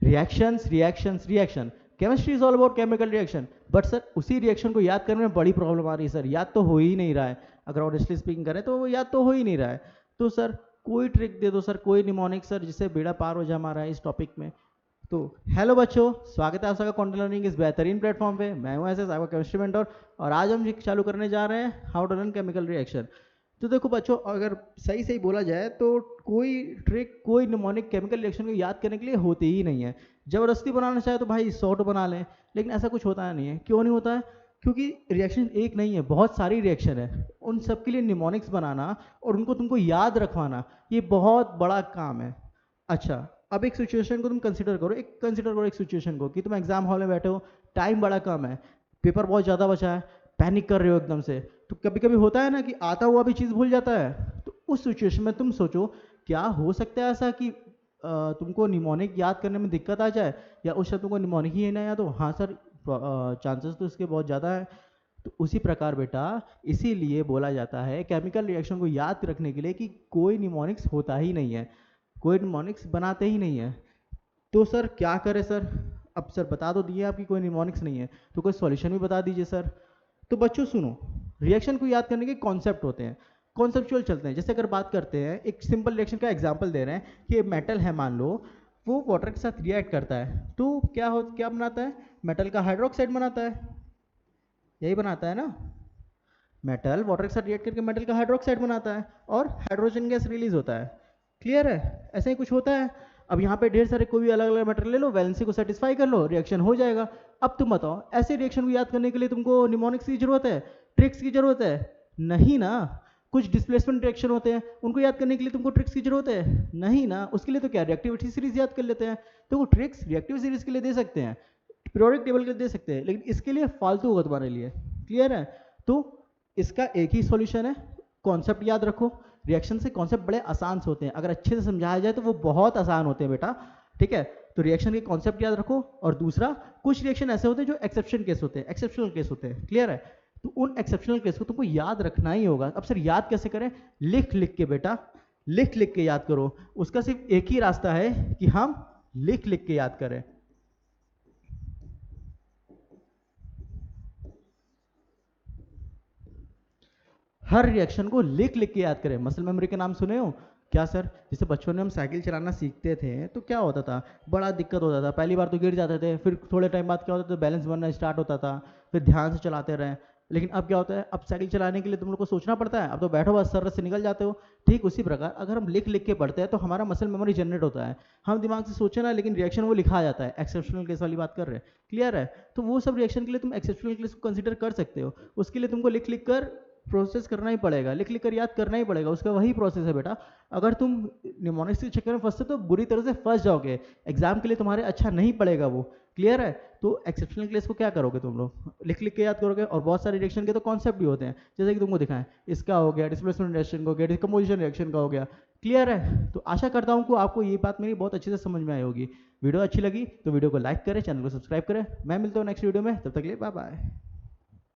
Reactions reactions reaction, chemistry is all about chemical reaction, but sir उसी reaction को याद करने में बड़ी प्रॉब्लम आ रही है सर, याद तो हो ही नहीं रहा है। अगर ऑनेस्टली स्पीकिंग करें तो वो याद तो हो ही नहीं रहा है। तो सर कोई ट्रिक दे दो सर, कोई निमोनिक सर, जिससे बेड़ा पार हो जा हमारा इस टॉपिक में। तो हेलो बच्चों, स्वागत है आप सबका कंटेंट लर्निंग इस बेहतरीन प्लेटफॉर्म पे। मैं हूं एस एस, आपका केमिस्ट्री मेंटर, और आज हम चालू करने जा रहे हैं how to run chemical reaction. तो देखो बच्चों, अगर सही सही बोला जाए तो कोई ट्रिक, कोई निमोनिक केमिकल रिएक्शन को याद करने के लिए होती ही नहीं है। जबरदस्ती बनाना चाहे तो भाई 100 बना लें, लेकिन ऐसा कुछ होता नहीं है। क्यों नहीं होता है? क्योंकि रिएक्शन एक नहीं है, बहुत सारी रिएक्शन है। उन सब के लिए निमोनिक्स बनाना और उनको तुमको याद रखवाना, ये बहुत बड़ा काम है। अच्छा, अब एक सिचुएशन को तुम कंसिडर करो एक सिचुएशन को कि तुम एग्जाम हॉल में बैठे हो, टाइम बड़ा कम है, पेपर बहुत ज़्यादा बचा है, पैनिक कर रहे हो एकदम से। तो कभी कभी होता है ना कि आता हुआ भी चीज़ भूल जाता है। तो उस सिचुएशन में तुम सोचो, क्या हो सकता है ऐसा कि तुमको निमोनिक याद करने में दिक्कत आ जाए, या उस शब्द को निमोनिक ही ना याद हो? हाँ सर, चांसेस तो इसके बहुत ज़्यादा है। तो उसी प्रकार बेटा, इसीलिए बोला जाता है केमिकल रिएक्शन को याद रखने के लिए कि कोई निमोनिक्स होता ही नहीं है, कोई निमोनिक्स बनाते ही नहीं है। तो सर क्या करें सर? अब सर बता तो दिए आपकी कोई निमोनिक्स नहीं है, तो कोई सॉल्यूशन भी बता दीजिए सर। तो बच्चों सुनो, रिएक्शन को याद करने के कॉन्सेप्ट होते हैं, कॉन्सेप्चुअल चलते हैं। जैसे अगर बात करते हैं, एक सिंपल रिएक्शन का एग्जांपल दे रहे हैं कि मेटल है, मान लो वो वाटर के साथ रिएक्ट करता है, तो क्या बनाता है? मेटल का हाइड्रोक्साइड बनाता है, यही बनाता है ना। मेटल वाटर के साथ रिएक्ट करके मेटल का हाइड्रोक्साइड बनाता है और हाइड्रोजन गैस रिलीज होता है। क्लियर है? ऐसा ही कुछ होता है। अब यहाँ पे ढेर सारे कोई भी अलग अलग मेटेरियल ले लो, वैलेंसी को सेटिस्फाई कर लो, रिएक्शन हो जाएगा। अब तुम बताओ, ऐसे रिएक्शन को याद करने के लिए तुमको निमोनिक्स की जरूरत है, ट्रिक्स की जरूरत है? नहीं ना। कुछ डिस्प्लेसमेंट रिएक्शन होते हैं, उनको याद करने के लिए तुमको ट्रिक्स की जरूरत है? नहीं ना। उसके लिए तो क्या, रिएक्टिविटी सीरीज याद कर लेते हैं। तो वो ट्रिक्स रिएक्टिव सीरीज के लिए दे सकते हैं, पीरियोडिक टेबल के लिए दे सकते हैं, लेकिन इसके लिए फालतू होगा तुम्हारे लिए। क्लियर है? तो इसका एक ही सॉल्यूशन है, कॉन्सेप्ट याद रखो। रिएक्शन से कॉन्सेप्ट बड़े आसान से होते हैं, अगर अच्छे से समझाया जाए तो वो बहुत आसान होते हैं बेटा। ठीक है? तो रिएक्शन के कॉन्सेप्ट याद रखो। और दूसरा, कुछ रिएक्शन ऐसे होते हैं जो एक्सेप्शन केस होते हैं, एक्सेप्शनल केस होते हैं। क्लियर है? तो उन एक्सेप्शनल केस को तुमको याद रखना ही होगा। अब सर याद कैसे करें? लिख लिख के बेटा, लिख लिख के याद करो। उसका सिर्फ एक ही रास्ता है कि हम लिख लिख के याद करें। हर रिएक्शन को लिख लिख के याद करें। मसल मेमोरी के नाम सुने हो क्या सर? जैसे बचपन में हम साइकिल चलाना सीखते थे तो क्या होता था, बड़ा दिक्कत होता था। पहली बार तो गिर जाते थे, फिर थोड़े टाइम बाद क्या होता था, बैलेंस बनना स्टार्ट होता था, फिर ध्यान से चलाते रहे। लेकिन अब क्या होता है, अब साइकिल चलाने के लिए तुम लोग को सोचना पड़ता है, अब तो बैठो बस सर से निकल जाते हो। ठीक उसी प्रकार अगर हम लिख लिख के पढ़ते हैं तो हमारा मसल मेमोरी जनरेट होता है। हम दिमाग से सोचे ना, लेकिन रिएक्शन वो लिखा जाता है। एक्सेप्शनल केस वाली बात कर रहे हैं। क्लियर है? तो वो सब रिएक्शन के लिए तुम एक्सेप्शनल केस को कंसिडर कर सकते हो। उसके लिए तुमको लिख लिख कर प्रोसेस करना ही पड़ेगा, लिख लिख कर याद करना ही पड़ेगा। उसका वही प्रोसेस है बेटा। अगर तुम निमोनिक्स के चक्कर में फंसते तो बुरी तरह से फंस जाओगे, एग्जाम के लिए तुम्हारे अच्छा नहीं पड़ेगा वो। क्लियर है? तो एक्सेप्शनल केस को क्या करोगे तुम लोग, लिख लिख के याद करोगे। और बहुत सारे रिएक्शन के तो कॉन्सेप्ट भी होते हैं, जैसे कि तुमको दिखाएं, इसका हो गया डिस्प्लेसमेंट रिएक्शन का हो गया, डिकम्पोजिशन रिएक्शन का हो गया। क्लियर है? तो आशा करता हूँ कि आपको ये बात मेरी बहुत अच्छे से समझ में आई होगी। वीडियो अच्छी लगी तो वीडियो को लाइक करें, चैनल को सब्सक्राइब करें। मैं मिलता हूँ नेक्स्ट वीडियो में, तब तक के लिए बाय बाय।